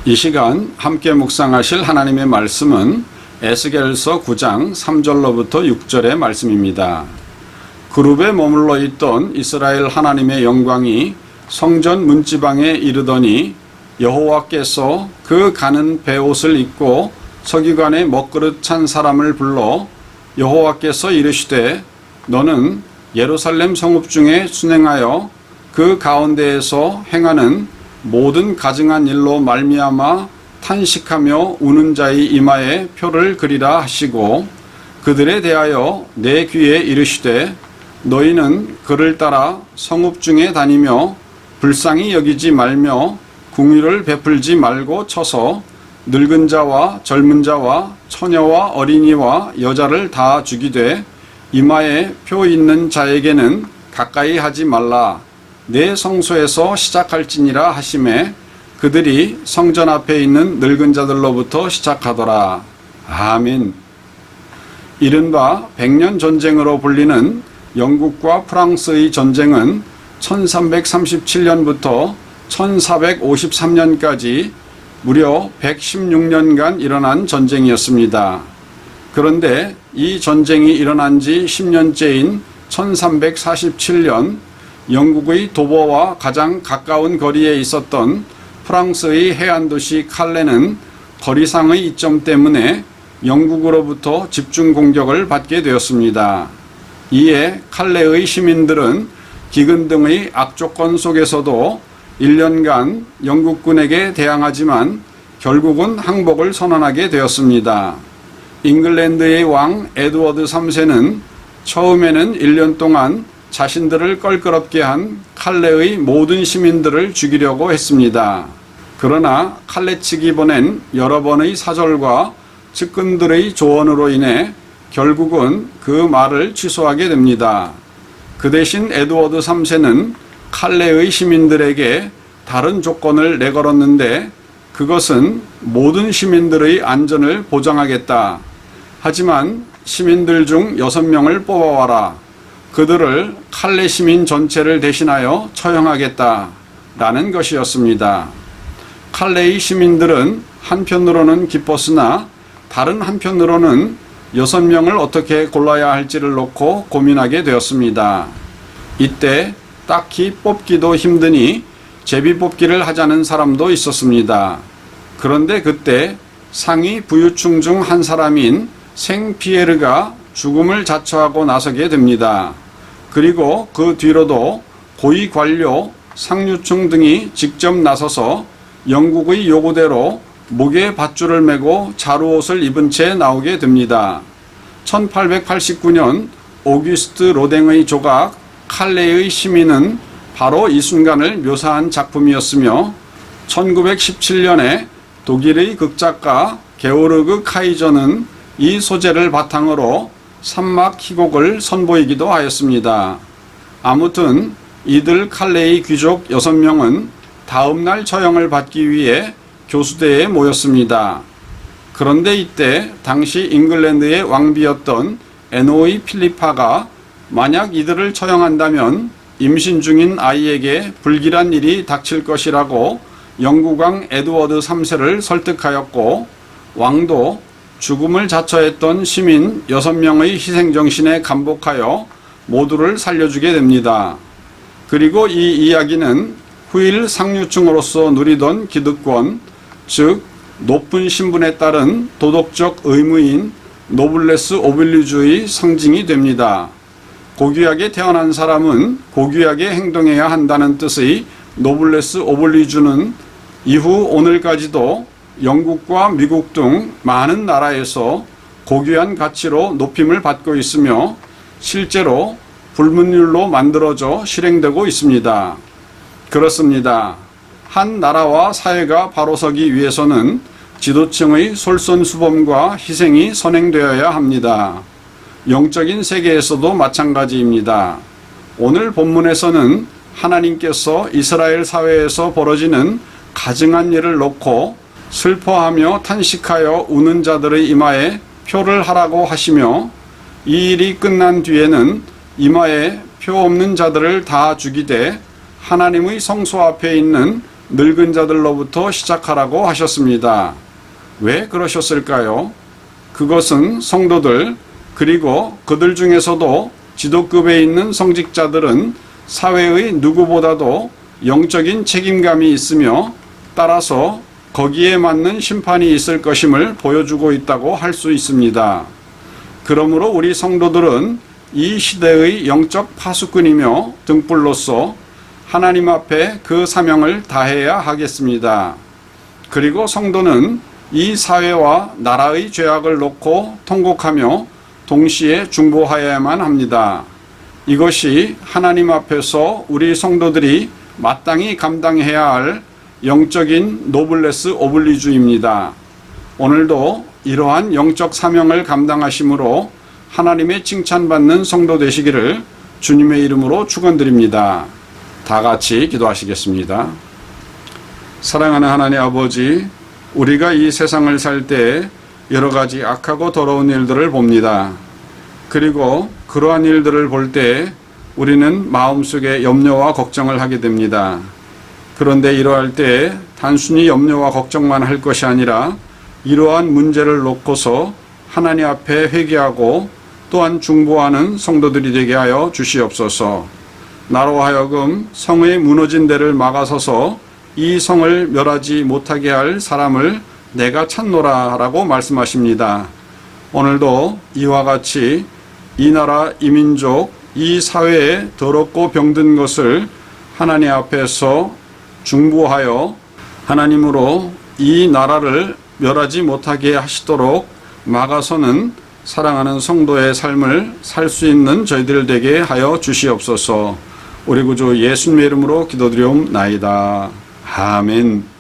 이 시간 함께 묵상하실 하나님의 말씀은 에스겔서 9장 3절로부터 6절의 말씀입니다. 그룹에 머물러 있던 이스라엘 하나님의 영광이 성전 문지방에 이르더니 여호와께서 그 가는 베옷을 입고 서기관의 먹그릇 찬 사람을 불러 여호와께서 이르시되 너는 예루살렘 성읍 중에 순행하여 그 가운데에서 행하는 모든 가증한 일로 말미암아 탄식하며 우는 자의 이마에 표를 그리라 하시고 그들에 대하여 내 귀에 이르시되 너희는 그를 따라 성읍 중에 다니며 불쌍히 여기지 말며 궁유를 베풀지 말고 쳐서 늙은 자와 젊은 자와 처녀와 어린이와 여자를 다 죽이되 이마에 표 있는 자에게는 가까이 하지 말라. 내 성소에서 시작할지니라 하시매 그들이 성전 앞에 있는 늙은 자들로부터 시작하더라. 아멘. 이른바 백년 전쟁으로 불리는 영국과 프랑스의 전쟁은 1337년부터 1453년까지 무려 116년간 일어난 전쟁이었습니다. 그런데 이 전쟁이 일어난 지 10년째인 1347년 영국의 도버와 가장 가까운 거리에 있었던 프랑스의 해안도시 칼레는 거리상의 이점 때문에 영국으로부터 집중 공격을 받게 되었습니다. 이에 칼레의 시민들은 기근 등의 악조건 속에서도 1년간 영국군에게 대항하지만 결국은 항복을 선언하게 되었습니다. 잉글랜드의 왕 에드워드 3세는 처음에는 1년 동안 자신들을 껄끄럽게 한 칼레의 모든 시민들을 죽이려고 했습니다. 그러나 칼레 측이 보낸 여러 번의 사절과 측근들의 조언으로 인해 결국은 그 말을 취소하게 됩니다. 그 대신 에드워드 3세는 칼레의 시민들에게 다른 조건을 내걸었는데 그것은 모든 시민들의 안전을 보장하겠다. 하지만 시민들 중 6명을 뽑아와라. 그들을 칼레 시민 전체를 대신하여 처형하겠다. 라는 것이었습니다. 칼레의 시민들은 한편으로는 기뻤으나 다른 한편으로는 6명을 어떻게 골라야 할지를 놓고 고민하게 되었습니다. 이때 딱히 뽑기도 힘드니 제비 뽑기를 하자는 사람도 있었습니다. 그런데 그때 상위 부유층 중 한 사람인 생피에르가 죽음을 자처하고 나서게 됩니다. 그리고 그 뒤로도 고위 관료, 상류층 등이 직접 나서서 영국의 요구대로 목에 밧줄을 메고 자루옷을 입은 채 나오게 됩니다. 1889년 오규스트 로댕의 조각 칼레의 시민은 바로 이 순간을 묘사한 작품이었으며 1917년에 독일의 극작가 게오르그 카이저는 이 소재를 바탕으로 산막 희곡을 선보이기도 하였습니다. 아무튼 이들 칼레의 귀족 6명은 다음날 처형을 받기 위해 교수대에 모였습니다. 그런데 이때 당시 잉글랜드의 왕비였던 에노의 필리파가 만약 이들을 처형한다면 임신 중인 아이에게 불길한 일이 닥칠 것이라고 영국왕 에드워드 3세를 설득하였고 왕도 죽음을 자처했던 시민 6명의 희생정신에 감복하여 모두를 살려주게 됩니다. 그리고 이 이야기는 후일 상류층으로서 누리던 기득권, 즉 높은 신분에 따른 도덕적 의무인 노블레스 오블리주의 상징이 됩니다. 고귀하게 태어난 사람은 고귀하게 행동해야 한다는 뜻의 노블레스 오블리주는 이후 오늘까지도 영국과 미국 등 많은 나라에서 고귀한 가치로 높임을 받고 있으며 실제로 불문율로 만들어져 실행되고 있습니다. 그렇습니다. 한 나라와 사회가 바로 서기 위해서는 지도층의 솔선수범과 희생이 선행되어야 합니다. 영적인 세계에서도 마찬가지입니다. 오늘 본문에서는 하나님께서 이스라엘 사회에서 벌어지는 가증한 일을 놓고 슬퍼하며 탄식하여 우는 자들의 이마에 표를 하라고 하시며 이 일이 끝난 뒤에는 이마에 표 없는 자들을 다 죽이되 하나님의 성소 앞에 있는 늙은 자들로부터 시작하라고 하셨습니다. 왜 그러셨을까요? 그것은 성도들, 그리고 그들 중에서도 지도급에 있는 성직자들은 사회의 누구보다도 영적인 책임감이 있으며 따라서 거기에 맞는 심판이 있을 것임을 보여주고 있다고 할 수 있습니다. 그러므로 우리 성도들은 이 시대의 영적 파수꾼이며 등불로서 하나님 앞에 그 사명을 다해야 하겠습니다. 그리고 성도는 이 사회와 나라의 죄악을 놓고 통곡하며 동시에 중보하여야만 합니다. 이것이 하나님 앞에서 우리 성도들이 마땅히 감당해야 할 영적인 노블레스 오블리주입니다. 오늘도 이러한 영적 사명을 감당하심으로 하나님의 칭찬받는 성도 되시기를 주님의 이름으로 축원드립니다. 다 같이 기도하시겠습니다. 사랑하는 하나님 아버지, 우리가 이 세상을 살 때 여러 가지 악하고 더러운 일들을 봅니다. 그리고 그러한 일들을 볼 때 우리는 마음속에 염려와 걱정을 하게 됩니다. 그런데 이러할 때 단순히 염려와 걱정만 할 것이 아니라 이러한 문제를 놓고서 하나님 앞에 회개하고 또한 중보하는 성도들이 되게 하여 주시옵소서. 나로 하여금 성의 무너진 데를 막아서서 이 성을 멸하지 못하게 할 사람을 내가 찾노라 라고 말씀하십니다. 오늘도 이와 같이 이 나라, 이 민족, 이 사회에 더럽고 병든 것을 하나님 앞에서 중보하여 하나님으로 이 나라를 멸하지 못하게 하시도록 막아서는 사랑하는 성도의 삶을 살 수 있는 저희들 되게 하여 주시옵소서. 우리 구주 예수님의 이름으로 기도드리옵나이다. 아멘.